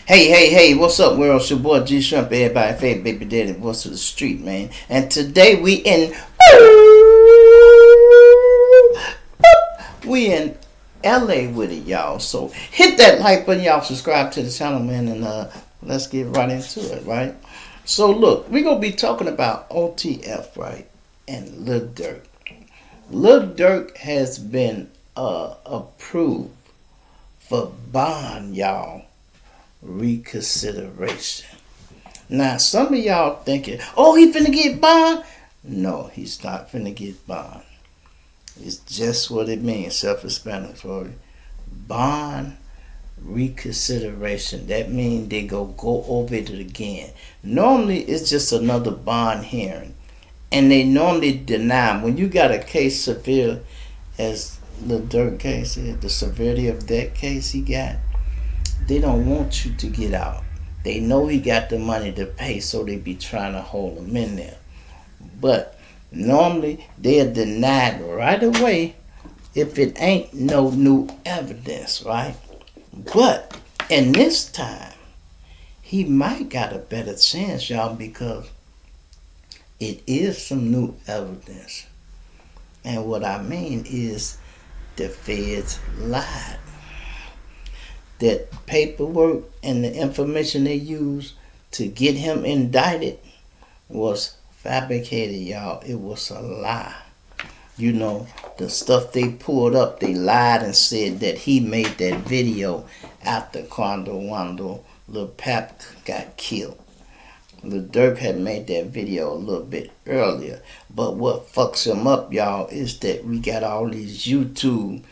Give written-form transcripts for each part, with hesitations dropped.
Hey, what's up, world? It's your boy G Shrimp, everybody, favorite baby daddy, voice of the street, man. And today we in LA with it, y'all. So hit that like button, y'all. Subscribe to the channel, man, and let's get right into it, right? So look, we're gonna be talking about OTF, right? And Lil Durk. Lil Durk has been approved for Bond, y'all. Reconsideration. Now, some of y'all thinking, oh, he finna get bond? No, he's not finna get bond. It's just what it means, self-explanatory. Bond reconsideration. That means they go over it again. Normally, it's just another bond hearing. And they normally deny. When you got a case severe, as the Durk case is, the severity of that case he got, they don't want you to get out. They know he got the money to pay, so they be trying to hold him in there. But normally they are denied right away if it ain't no new evidence, right? But in this time, he might got a better chance, y'all, because it is some new evidence. And what I mean is the feds lied. That paperwork and the information they used to get him indicted was fabricated, y'all. It was a lie. You know, the stuff they pulled up, they lied and said that he made that video after Quando Wando, Lil Pap got killed. Lil Durk had made that video a little bit earlier. But what fucks him up, y'all, is that we got all these YouTube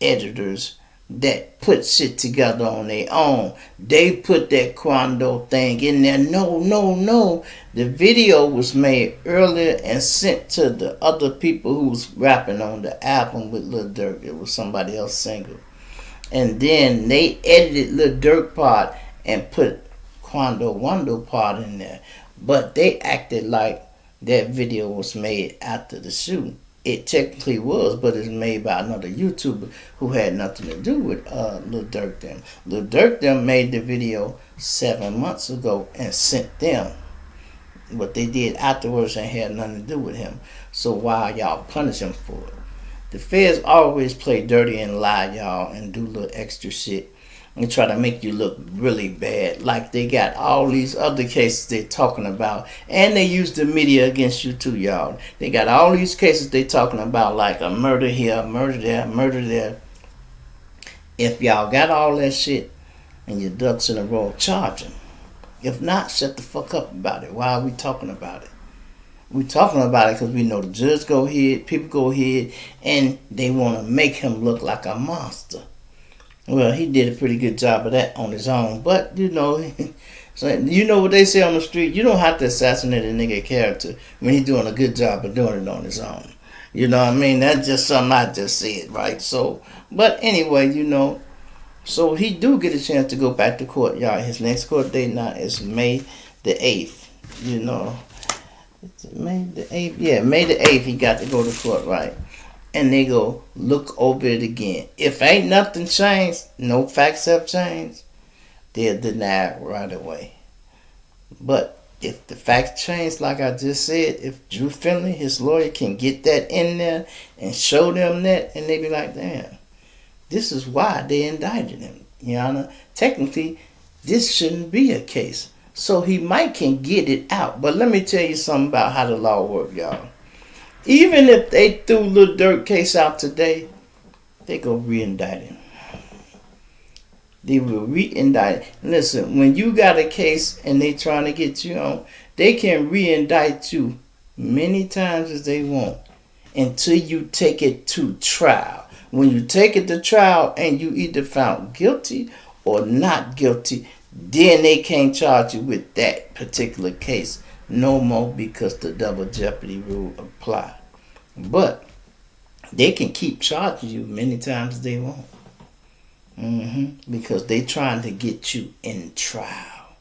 editors that put shit together on their own. They put that Quando thing in there. No. The video was made earlier and sent to the other people who was rapping on the album with Lil Durk. It was somebody else single. And then they edited Lil Durk part and put Quando Wando part in there. But they acted like that video was made after the shoot. It technically was, but it's made by another YouTuber who had nothing to do with Lil Durk them. Lil Durk them made the video 7 months ago and sent them. What they did afterwards and had nothing to do with him. So why y'all punish him for it? The feds always play dirty and lie, y'all, and do little extra shit and try to make you look really bad. Like they got all these other cases they're talking about. And they use the media against you too, y'all. They got all these cases they're talking about, like a murder here, murder there, murder there. If y'all got all that shit and your ducks in a row, charge them. If not, shut the fuck up about it. Why are we talking about it? We talking about it because we know the judge go ahead, people go ahead, and they want to make him look like a monster. Well, he did a pretty good job of that on his own. But, you know, so you know what they say on the street? You don't have to assassinate a nigga character when he's doing a good job of doing it on his own. You know what I mean? That's just something I just said, right? So, but anyway, you know, so he do get a chance to go back to court, y'all. His next court date now is May the 8th, you know. Is it May the 8th? Yeah, May the 8th he got to go to court, right? And they go look over it again. If ain't nothing changed, no facts have changed, they'll deny it right away. But if the facts change, like I just said, if Drew Finley, his lawyer, can get that in there and show them that, and they be like, damn, this is why they indicted him. You know, technically, this shouldn't be a case. So he might can get it out. But let me tell you something about how the law works, y'all. Even if they threw Lil Durk case out today, they go re-indict him. They will re-indict. Listen, when you got a case and they trying to get you on, they can re-indict you many times as they want until you take it to trial. When you take it to trial and you either found guilty or not guilty, then they can't charge you with that particular case no more because the double jeopardy rule apply. But they can keep charging you many times they want. Because they trying to get you in trial.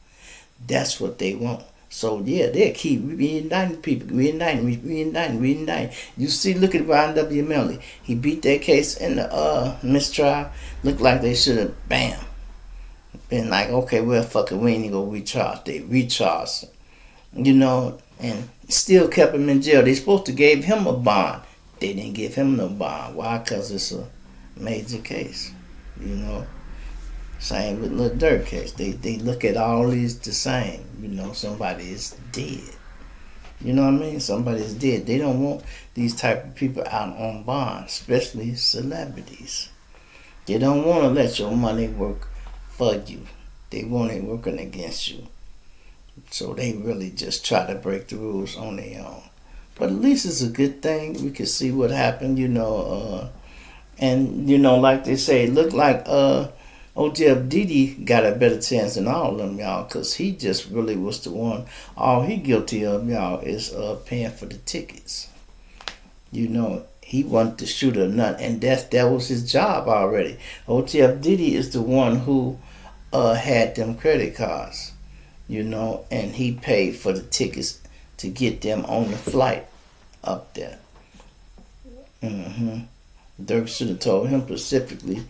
That's what they want. So yeah, they'll keep re-indicting people, re-indicting. You see, look at Ryan W. Milley. He beat that case in the mistrial. Looked like they should have, bam, been like, okay, well, fuck it, we ain't gonna recharge. They recharged him, you know, and still kept him in jail. They supposed to gave him a bond. They didn't give him no bond. Why? Because it's a major case, you know. Same with Lil Durk case. They look at all these the same. You know, somebody is dead. You know what I mean? Somebody is dead. They don't want these type of people out on bond, especially celebrities. They don't want to let your money work for you. They want it working against you. So they really just try to break the rules on their own. But at least it's a good thing. We can see what happened, you know. And, you know, like they say, it looked like OTF Diddy got a better chance than all of them, y'all, because he just really was the one. All he guilty of, y'all, is paying for the tickets. You know, he wanted to shoot or nothing, and that was his job already. OTF Diddy is the one who had them credit cards, you know, and he paid for the tickets to get them on the flight up there. Durk should have told him specifically,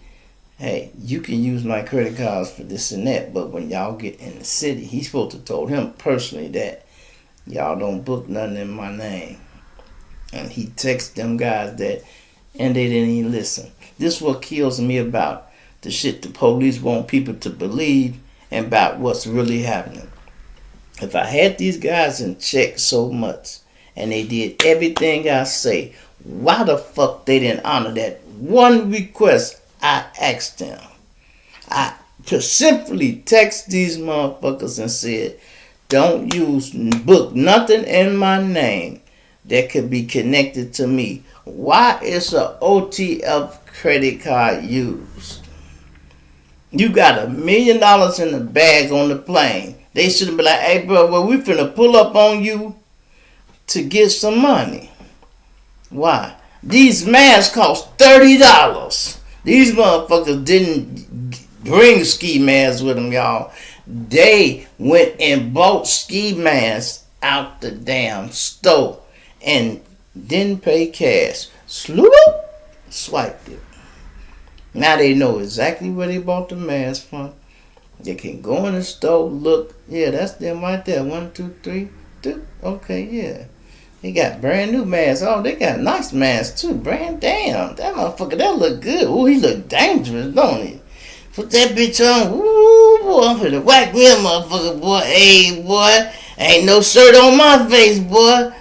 hey, you can use my credit cards for this and that, but when y'all get in the city, he's supposed to told him personally that y'all don't book nothing in my name. And he texted them guys that, and they didn't even listen. This is what kills me about the shit the police want people to believe and about what's really happening. If I had these guys in check so much, and they did everything I say, why the fuck they didn't honor that one request I asked them? I simply text these motherfuckers and said, don't book nothing in my name that could be connected to me. Why is a OTF credit card used? You got $1 million in the bag on the plane. They should have been like, hey bro, well, we finna pull up on you to get some money. Why? These masks cost $30. These motherfuckers didn't bring ski masks with them, y'all. They went and bought ski masks out the damn store and didn't pay cash. Swiped it. Now they know exactly where they bought the mask from. They can go in the store, look. Yeah, that's them right there. 1, 2, 3, 2. Okay, yeah. They got brand new masks. Oh, they got nice masks too. Brand damn. That motherfucker, that look good. Ooh, he look dangerous, don't he? Put that bitch on. Ooh, boy, I'm finna whack me a motherfucker, boy. Hey, boy. Ain't no shirt on my face, boy.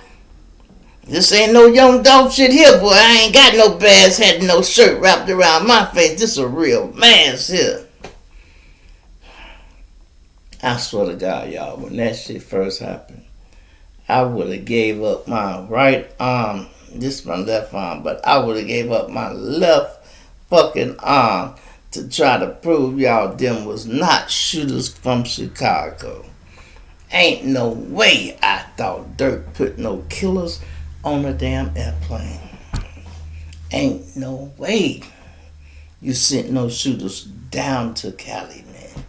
This ain't no young dog shit here, boy. I ain't got no bass hat, no shirt wrapped around my face. This a real mask here. I swear to God, y'all, when that shit first happened, I would have gave up my right arm. This is my left arm, but I would have gave up my left fucking arm to try to prove y'all them was not shooters from Chicago. Ain't no way I thought Durk put no killers on a damn airplane. Ain't no way you sent no shooters down to Cali, man.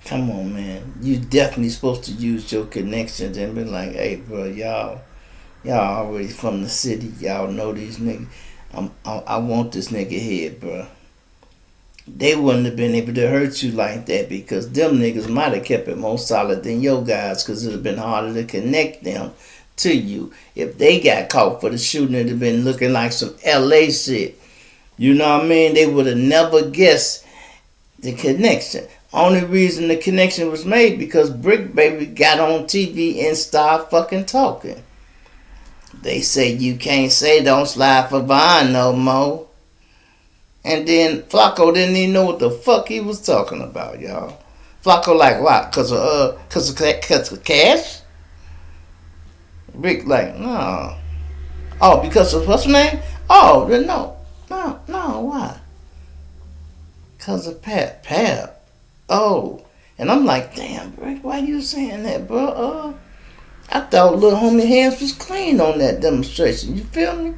Come on, man. You definitely supposed to use your connections and be like, hey, bro, y'all already from the city. Y'all know these niggas. I want this nigga head, bro. They wouldn't have been able to hurt you like that because them niggas might have kept it more solid than your guys because it would have been harder to connect them to you. If they got caught for the shooting, it would have been looking like some LA shit. You know what I mean? They would have never guessed the connection. Only reason the connection was made because Brick Baby got on TV and started fucking talking. They say you can't say don't slide for Vine no more. And then Flacco didn't even know what the fuck he was talking about, y'all. Flacco like, what? Cause of cash? Brick like, no. Oh, because of what's her name? Oh, no, why? Cause of Pap. Oh, and I'm like, damn, Brick, why you saying that, bro? I thought little homie hands was clean on that demonstration. You feel me?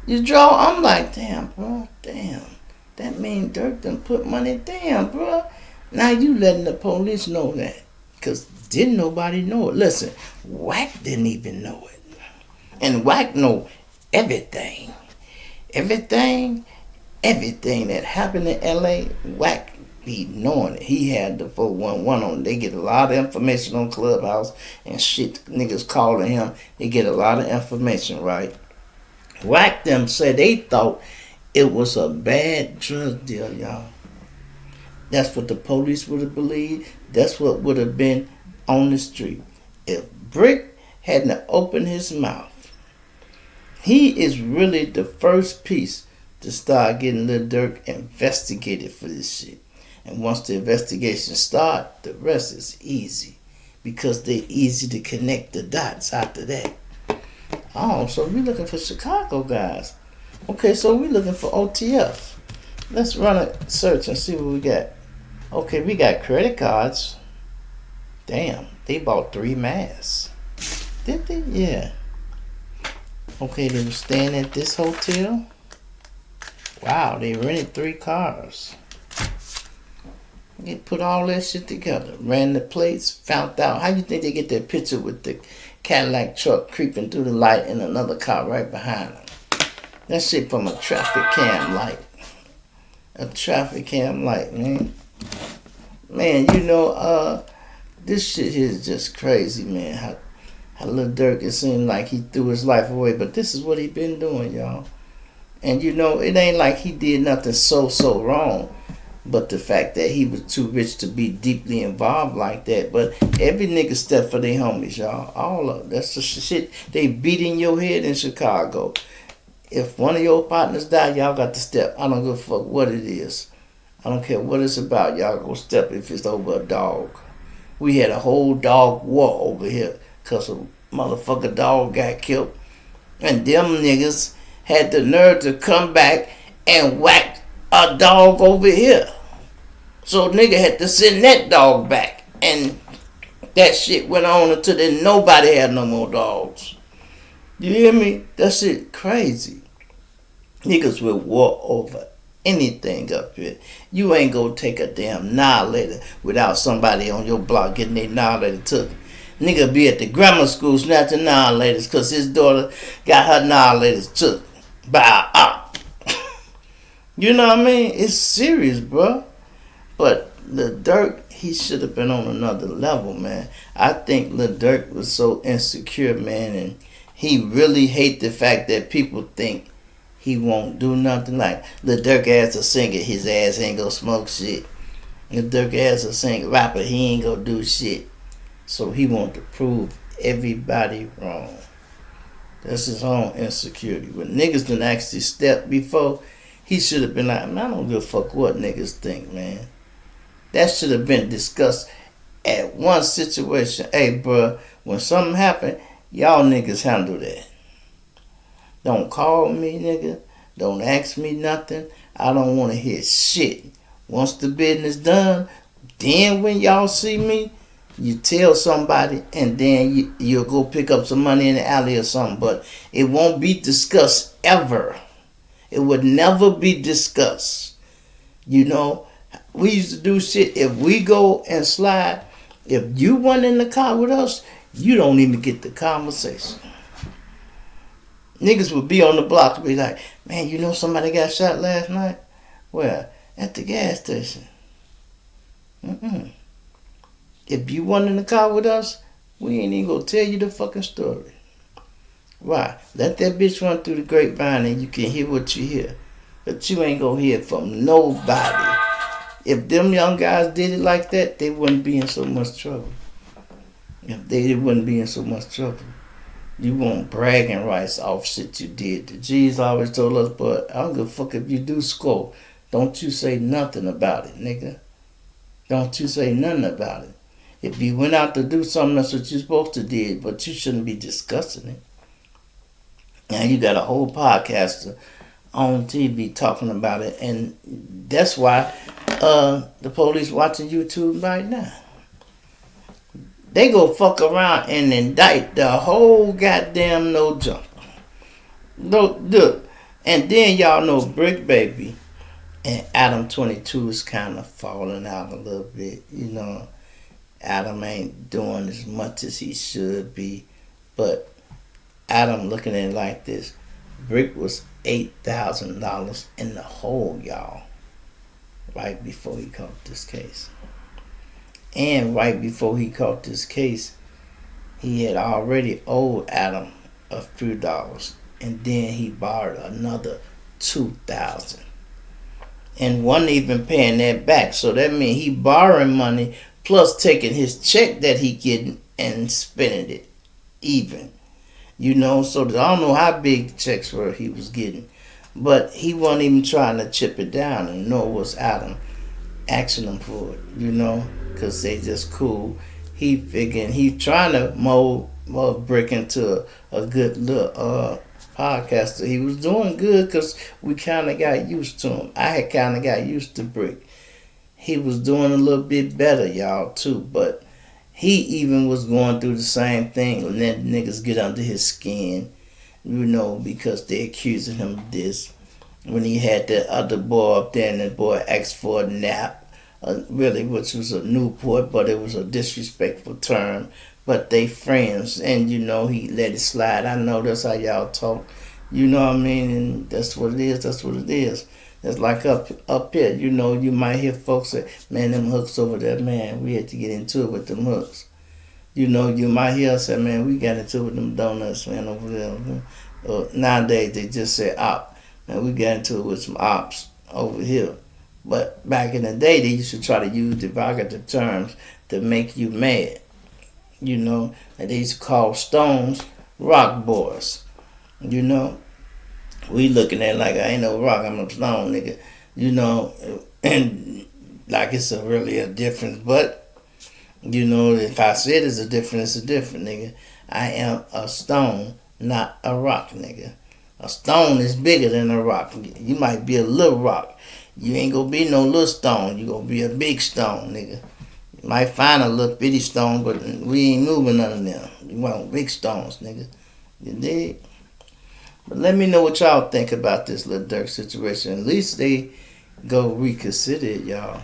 You draw. I'm like, damn, bro, damn. That mean Durk done put money down, bro. Now you letting the police know that, cause didn't nobody know it. Listen, Wack didn't even know it, and Wack know everything that happened in L.A. Wack be knowing it. He had the 411 on. They get a lot of information on Clubhouse and shit. Niggas calling him. They get a lot of information, right? Whack them said they thought it was a bad drug deal, y'all. That's what the police would have believed. That's what would have been on the street. If Brick hadn't opened his mouth, he is really the first piece to start getting Lil Durk investigated for this shit. And once the investigation starts, the rest is easy. Because they're easy to connect the dots after that. Oh, so we're looking for Chicago guys. Okay, so we're looking for OTF. Let's run a search and see what we got. Okay, we got credit cards. Damn, they bought 3 masks. Did they? Yeah. Okay, they were staying at this hotel. Wow, they rented 3 cars. They put all that shit together. Ran the plates, found out. How you think they get that picture with the Cadillac truck creeping through the light and another car right behind them? That shit from a traffic cam light. A traffic cam light, man. Man, you know, this shit here is just crazy, man. How Lil Durk, it seemed like he threw his life away, but this is what he been doing, y'all. And you know, it ain't like he did nothing so wrong, but the fact that he was too rich to be deeply involved like that. But every nigga step for their homies, y'all. All of them. That's the shit they beat in your head in Chicago. If one of your partners die, y'all got to step. I don't give a fuck what it is. I don't care what it's about. Y'all go step if it's over a dog. We had a whole dog war over here because a motherfucker dog got killed. And them niggas had the nerve to come back and whack a dog over here. So nigga had to send that dog back. And that shit went on until then nobody had no more dogs. You hear me? That shit crazy. Niggas will war over anything up here. You ain't gonna take a damn annihilator without somebody on your block getting their annihilator took. Nigga be at the grammar school snatching annihilators because his daughter got her annihilators took by a op. You know what I mean? It's serious, bro. But Lil Durk, he should have been on another level, man. I think Lil Durk was so insecure, man, and he really hate the fact that people think he won't do nothing. Like Lil Durk as a singer, his ass ain't gonna smoke shit. Lil Durk as a singer, rapper, he ain't gonna do shit. So he want to prove everybody wrong. That's his own insecurity. When niggas done actually stepped before, he should have been like, man, I don't give a fuck what niggas think, man. That should have been discussed at one situation. Hey, bro, when something happened, y'all niggas handle that. Don't call me, nigga. Don't ask me nothing. I don't want to hear shit. Once the business done, then when y'all see me, you tell somebody, and then you'll go pick up some money in the alley or something. But it won't be discussed ever. It would never be discussed. You know, we used to do shit. If we go and slide, if you weren't in the car with us, you don't even get the conversation. Niggas would be on the block and be like, man, you know somebody got shot last night? Where? At the gas station. If you weren't in the car with us, we ain't even gonna tell you the fucking story. Why? Let that bitch run through the grapevine and you can hear what you hear. But you ain't gonna hear from nobody. If them young guys did it like that, they wouldn't be in so much trouble. If they wouldn't be in so much trouble. You want bragging rights off shit you did. The G's always told us, but I don't give a fuck if you do score. Don't you say nothing about it, nigga. Don't you say nothing about it. If you went out to do something, that's what you're supposed to do, but you shouldn't be discussing it. Now you got a whole podcaster on TV talking about it, and that's why the police watching YouTube right now. They go fuck around and indict the whole goddamn no jumper. No, look, and then y'all know Brick Baby and Adam 22 is kind of falling out a little bit, you know. Adam ain't doing as much as he should be. But Adam looking at it like this. Brick was $8,000 in the hole, y'all. right before he caught this case. And right before he caught this case, he had already owed Adam a few dollars, and then he borrowed another $2,000, and wasn't even paying that back. So that means he borrowing money plus taking his check that he getting and spending it even. So I don't know how big checks were he was getting, but he wasn't even trying to chip it down, and nor was Adam asking him for it, because they just cool. He figuring he trying to mold Brick into a good little podcaster. He was doing good because we kind of got used to him. I had kind of got used to Brick. He was doing a little bit better, y'all, too, but he even was going through the same thing, and then niggas get under his skin, because they accusing him of this. When he had that other boy up there, and the boy asked for a nap, really, which was a Newport, but it was a disrespectful term. But they friends, and he let it slide. I know that's how y'all talk, what I mean, and that's what it is. That's what it is. It's like up here, you might hear folks say, man, them hooks over there, man, we had to get into it with them hooks. You might hear us say, man, we got into it with them donuts, man, over there. Nowadays, they just say op. Man, we got into it with some ops over here. But back in the day, they used to try to use derogative terms to make you mad. And they used to call stones rock boys. We looking at it like I ain't no rock, I'm a stone, nigga. And like it's really a difference. But, if I said it's a difference, it's a difference, nigga. I am a stone, not a rock, nigga. A stone is bigger than a rock. You might be a little rock. You ain't gonna be no little stone. You gonna be a big stone, nigga. You might find a little bitty stone, but we ain't moving none of them. You want big stones, nigga. You dig? But let me know what y'all think about this Lil Durk situation. At least they go reconsider it, y'all.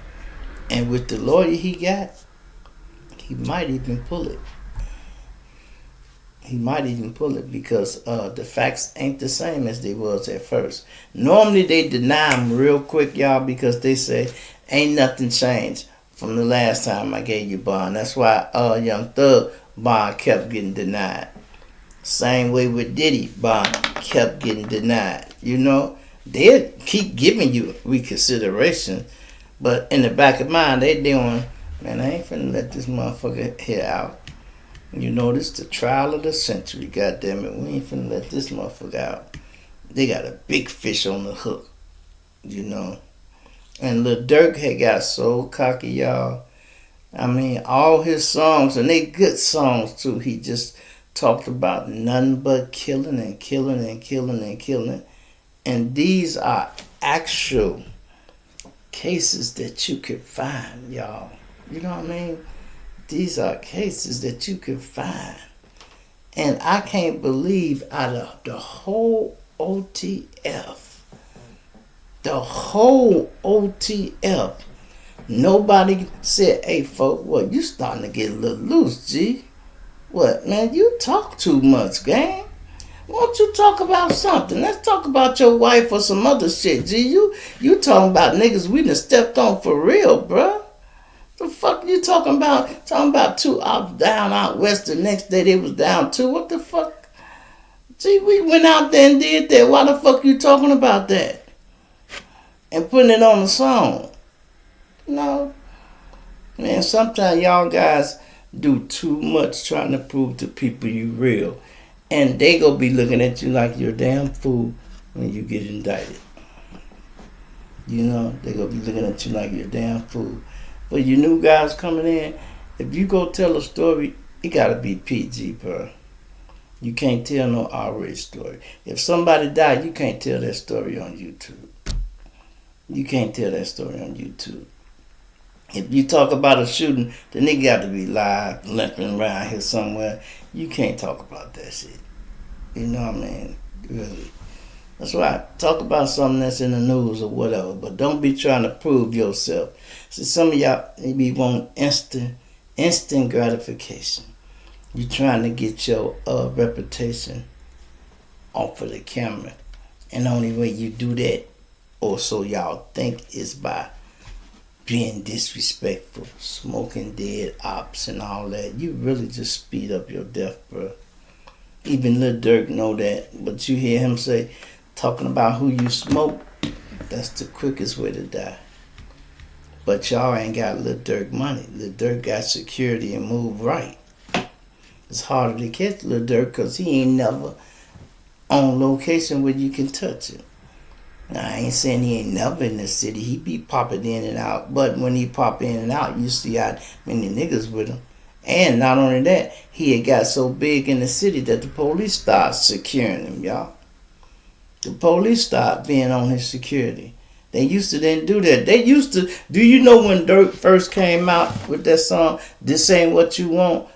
And with the lawyer he got, he might even pull it. He might even pull it because the facts ain't the same as they was at first. Normally they deny them real quick, y'all, because they say ain't nothing changed from the last time I gave you bond. That's why Young Thug bond kept getting denied. Same way with Diddy bond kept getting denied. They'll keep giving you reconsideration, but in the back of mind they doing, man, I ain't finna let this motherfucker here out. This the trial of the century, goddammit. We ain't finna let this motherfucker out. They got a big fish on the hook, And Lil Durk had got so cocky, y'all. I mean, all his songs, and they good songs too, he just talked about nothing but killing and killing and killing and killing. And these are actual cases that you could find, y'all. You know what I mean? These are cases that you could find. And I can't believe out of the whole OTF, nobody said, hey, folk, what, you starting to get a little loose, G. What, man, you talk too much, gang. Why don't you talk about something? Let's talk about your wife or some other shit, G. You talking about niggas we done stepped on for real, bruh. The fuck you talking about? Talking about two out down out west. The next day they was down two. What the fuck? Gee, we went out there and did that. Why the fuck you talking about that? And putting it on the song. No. Man, sometimes y'all guys do too much trying to prove to people you real. And they gonna be looking at you like you're a damn fool when you get indicted. They gonna be looking at you like you're a damn fool. But you new guys coming in, if you go tell a story, it gotta be PG, bro. You can't tell no R-rated story. If somebody died, you can't tell that story on YouTube. You can't tell that story on YouTube. If you talk about a shooting, the nigga got to be live, limping around here somewhere. You can't talk about that shit. You know what I mean? Really. That's right. Talk about something that's in the news or whatever, but don't be trying to prove yourself. See, some of y'all maybe want instant gratification. You're trying to get your reputation off of the camera. And the only way you do that, or so y'all think, is by being disrespectful, smoking dead ops and all that, you really just speed up your death, bro. Even Lil Durk know that, but you hear him say, talking about who you smoke, that's the quickest way to die. But y'all ain't got Lil Durk money. Lil Durk got security and move right. It's harder to catch Lil Durk because he ain't never on location where you can touch it. Now, I ain't saying he ain't never in the city. He be popping in and out. But when he pop in and out, you see how many niggas with him. And not only that, he had got so big in the city that the police started securing him, y'all. The police started being on his security. They used to didn't do that. They used to. Do you know when Durk first came out with that song, "This Ain't What You Want"?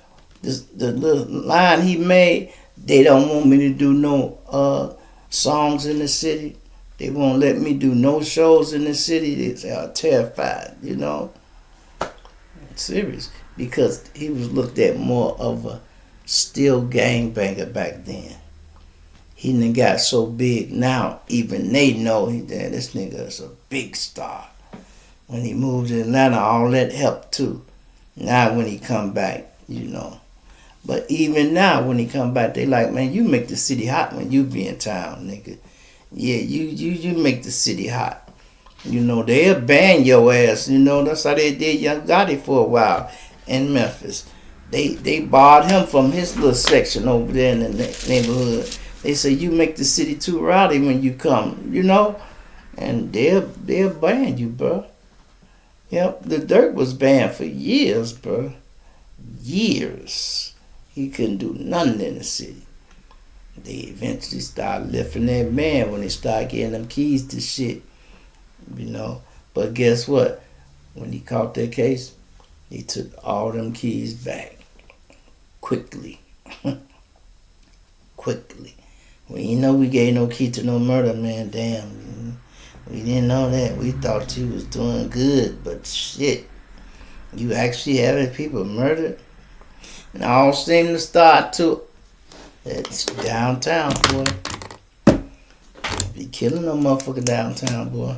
The little line he made, they don't want me to do no songs in the city. They won't let me do no shows in the city. They are terrified, you know. Serious. Because he was looked at more of a still gangbanger back then. He done got so big now, even they know this nigga is a big star. When he moved to Atlanta, all that helped too. Now when he come back, you know. But even now when he come back, they like, man, you make the city hot when you be in town, nigga. Yeah, you make the city hot. You know, they'll ban your ass. You know, that's how they did Young Gotti for a while in Memphis. They barred him from his little section over there in the neighborhood. They say you make the city too rowdy when you come, you know, and they'll ban you, bro. Yep, the Durk was banned for years, bro. Years. He couldn't do nothing in the city. They eventually started lifting that ban when they started getting them keys to shit, you know. But guess what? When he caught that case, he took all them keys back quickly. Quickly. We didn't know we gave no key to no murder, man. Damn. We didn't know that. We thought you was doing good, but shit. You actually having people murdered? And all seem to start to it's downtown, boy. Be killing no motherfucker downtown, boy.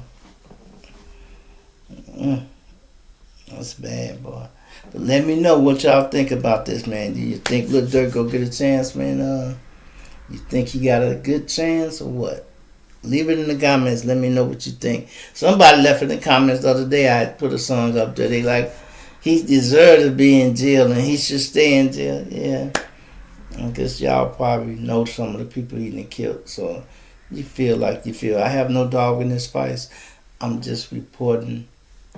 That's bad, boy. But let me know what y'all think about this, man. Do you think Lil Durk go get a chance, man? You think he got a good chance or what? Leave it in the comments. Let me know what you think. Somebody left in the comments the other day. I put a song up there. They like, he deserved to be in jail and he should stay in jail. Yeah. I guess y'all probably know some of the people he done killed. So you feel like you feel. I have no dog in this fight. I'm just reporting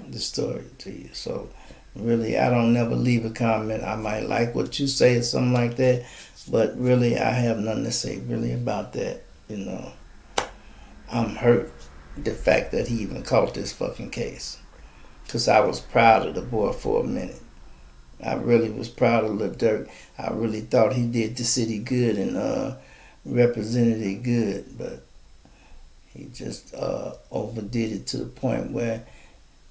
the story to you. So really, I don't never leave a comment. I might like what you say or something like that. But really, I have nothing to say really about that, you know. I'm hurt the fact that he even caught this fucking case. Because I was proud of the boy for a minute. I really was proud of Lil Durk. I really thought he did the city good and represented it good. But he just overdid it to the point where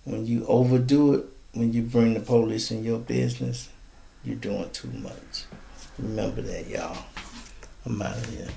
when you overdo it, when you bring the police in your business, you're doing too much. Remember that, y'all. I'm out of here.